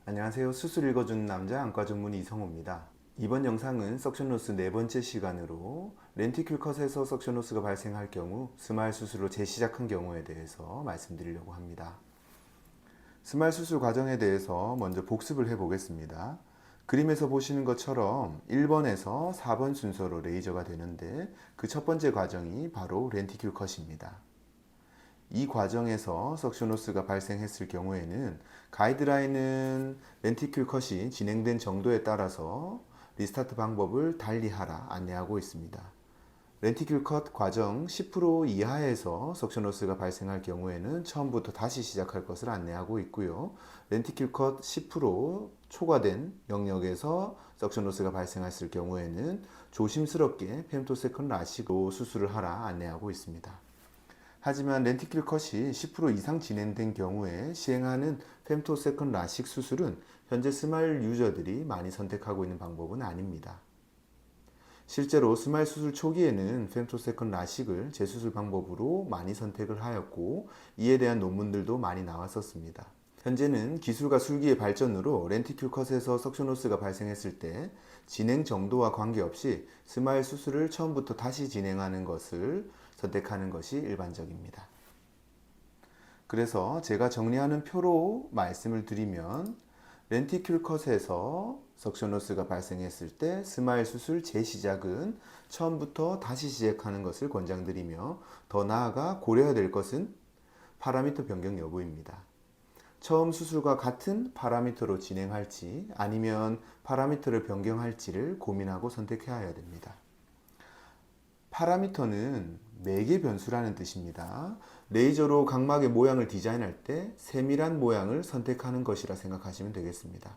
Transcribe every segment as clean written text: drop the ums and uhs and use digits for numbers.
안녕하세요. 수술 읽어주는 남자 안과 전문 이성호입니다. 이번 영상은 석션로스 네 번째 시간으로 렌티큘 컷에서 석션로스가 발생할 경우 스마일 수술로 재시작한 경우에 대해서 말씀드리려고 합니다. 스마일 수술 과정에 대해서 먼저 복습을 해보겠습니다. 그림에서 보시는 것처럼 1번에서 4번 순서로 레이저가 되는데 그 첫 번째 과정이 바로 렌티큘 컷입니다. 이 과정에서 석션로스가 발생했을 경우에는 가이드라인은 렌티큘 컷이 진행된 정도에 따라서 리스타트 방법을 달리하라 안내하고 있습니다. 렌티큘 컷 과정 10% 이하에서 석션로스가 발생할 경우에는 처음부터 다시 시작할 것을 안내하고 있고요. 렌티큘 컷 10% 초과된 영역에서 석션로스가 발생했을 경우에는 조심스럽게 femtosecond 라식으로 수술을 하라 안내하고 있습니다. 하지만 렌티큘 컷이 10% 이상 진행된 경우에 시행하는 femtosecond 라식 수술은 현재 스마일 유저들이 많이 선택하고 있는 방법은 아닙니다. 실제로 스마일 수술 초기에는 femtosecond 라식을 재수술 방법으로 많이 선택을 하였고 이에 대한 논문들도 많이 나왔었습니다. 현재는 기술과 술기의 발전으로 렌티큘 컷에서 석션로스가 발생했을 때 진행 정도와 관계없이 스마일 수술을 처음부터 다시 진행하는 것을 선택하는 것이 일반적입니다. 그래서 제가 정리하는 표로 말씀을 드리면 렌티큘 컷에서 석션로스가 발생했을 때 스마일 수술 재시작은 처음부터 다시 시작하는 것을 권장드리며 더 나아가 고려해야 될 것은 파라미터 변경 여부입니다. 처음 수술과 같은 파라미터로 진행할지 아니면 파라미터를 변경할지를 고민하고 선택해야 됩니다. 파라미터는 매개 변수라는 뜻입니다. 레이저로 각막의 모양을 디자인할 때 세밀한 모양을 선택하는 것이라 생각하시면 되겠습니다.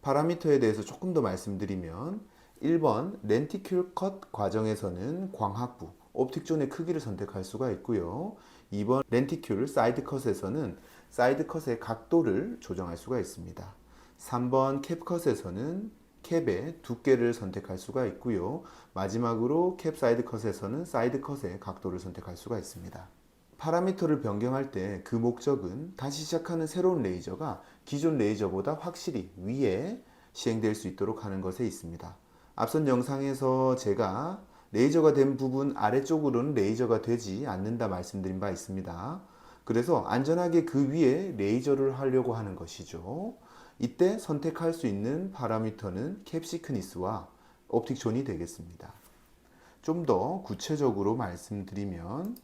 파라미터에 대해서 조금 더 말씀드리면 1번 렌티큘 컷 과정에서는 광학부, 옵틱존의 크기를 선택할 수가 있고요. 2번 렌티큘 사이드 컷에서는 사이드 컷의 각도를 조정할 수가 있습니다. 3번 캡 컷에서는 캡의 두께를 선택할 수가 있고요. 마지막으로 캡 사이드 컷에서는 사이드 컷의 각도를 선택할 수가 있습니다. 파라미터를 변경할 때 그 목적은 다시 시작하는 새로운 레이저가 기존 레이저보다 확실히 위에 시행될 수 있도록 하는 것에 있습니다. 앞선 영상에서 제가 레이저가 된 부분 아래쪽으로는 레이저가 되지 않는다 말씀드린 바 있습니다. 그래서 안전하게 그 위에 레이저를 하려고 하는 것이죠. 이때 선택할 수 있는 파라미터는 캡 시크니스와 옵틱존이 되겠습니다. 좀 더 구체적으로 말씀드리면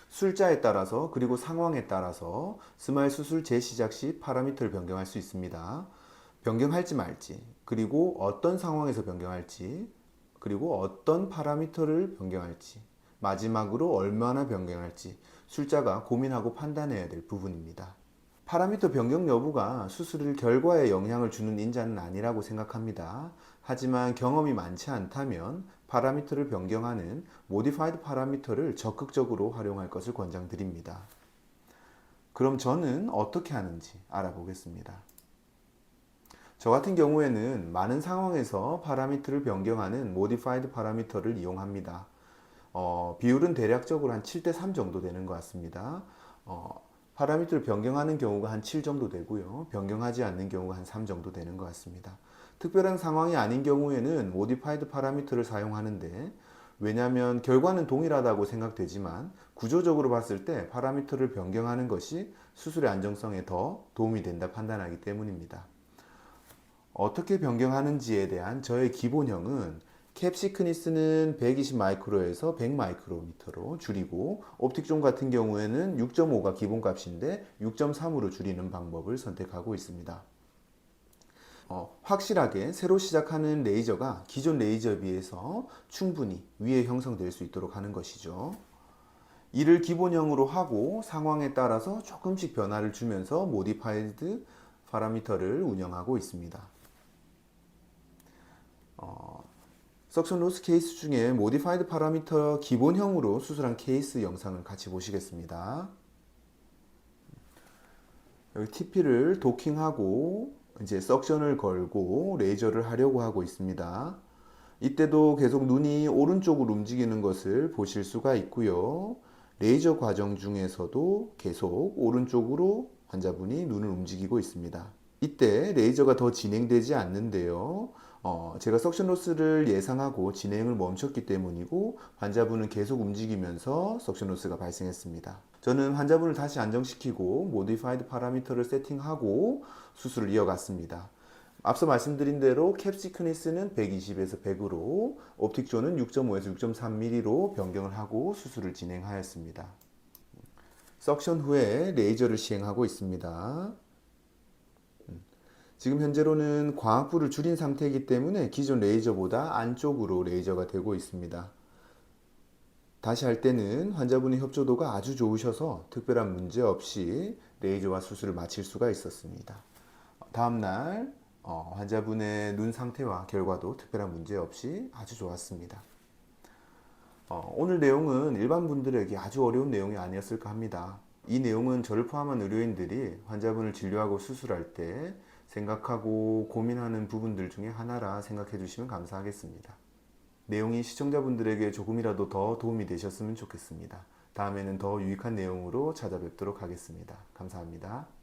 술자에 따라서 그리고 상황에 따라서 스마일 수술 재시작 시 파라미터를 변경할 수 있습니다. 변경할지 말지, 그리고 어떤 상황에서 변경할지, 그리고 어떤 파라미터를 변경할지, 마지막으로 얼마나 변경할지 술자가 고민하고 판단해야 될 부분입니다. 파라미터 변경 여부가 수술 결과에 영향을 주는 인자는 아니라고 생각합니다. 하지만 경험이 많지 않다면 파라미터를 변경하는 모디파이드 파라미터를 적극적으로 활용할 것을 권장드립니다. 그럼 저는 어떻게 하는지 알아보겠습니다. 저 같은 경우에는 많은 상황에서 파라미터를 변경하는 모디파이드 파라미터를 이용합니다. 비율은 대략적으로 한 7대3 정도 되는 것 같습니다. 파라미터를 변경하는 경우가 한 7 정도 되고요. 변경하지 않는 경우가 한 3 정도 되는 것 같습니다. 특별한 상황이 아닌 경우에는 모디파이드 파라미터를 사용하는데 왜냐하면 결과는 동일하다고 생각되지만 구조적으로 봤을 때 파라미터를 변경하는 것이 수술의 안정성에 더 도움이 된다 판단하기 때문입니다. 어떻게 변경하는지에 대한 저의 기본형은 캡 시크니스는 120 마이크로에서 100 마이크로미터로 줄이고 옵틱존 같은 경우에는 6.5가 기본값인데 6.3으로 줄이는 방법을 선택하고 있습니다. 확실하게 새로 시작하는 레이저가 기존 레이저에 비해서 충분히 위에 형성될 수 있도록 하는 것이죠. 이를 기본형으로 하고 상황에 따라서 조금씩 변화를 주면서 모디파이드 파라미터를 운영하고 있습니다. 석션 로스 케이스 중에 모디파이드 파라미터 기본형으로 수술한 케이스 영상을 같이 보시겠습니다. 여기 TP를 도킹하고 이제 석션을 걸고 레이저를 하려고 하고 있습니다. 이때도 계속 눈이 오른쪽으로 움직이는 것을 보실 수가 있고요. 레이저 과정 중에서도 계속 오른쪽으로 환자분이 눈을 움직이고 있습니다. 이때 레이저가 더 진행되지 않는데요. 제가 석션 로스를 예상하고 진행을 멈췄기 때문이고 환자분은 계속 움직이면서 석션 로스가 발생했습니다. 저는 환자분을 다시 안정시키고 모디파이드 파라미터를 세팅하고 수술을 이어갔습니다. 앞서 말씀드린 대로 캡 시크니스는 120에서 100으로 옵틱존은 6.5에서 6.3mm로 변경을 하고 수술을 진행하였습니다. 석션 후에 레이저를 시행하고 있습니다. 지금 현재로는 광학부를 줄인 상태이기 때문에 기존 레이저보다 안쪽으로 레이저가 되고 있습니다. 다시 할 때는 환자분의 협조도가 아주 좋으셔서 특별한 문제 없이 레이저와 수술을 마칠 수가 있었습니다. 다음날 환자분의 눈 상태와 결과도 특별한 문제 없이 아주 좋았습니다. 오늘 내용은 일반 분들에게 아주 어려운 내용이 아니었을까 합니다. 이 내용은 저를 포함한 의료인들이 환자분을 진료하고 수술할 때 생각하고 고민하는 부분들 중에 하나라 생각해 주시면 감사하겠습니다. 내용이 시청자분들에게 조금이라도 더 도움이 되셨으면 좋겠습니다. 다음에는 더 유익한 내용으로 찾아뵙도록 하겠습니다. 감사합니다.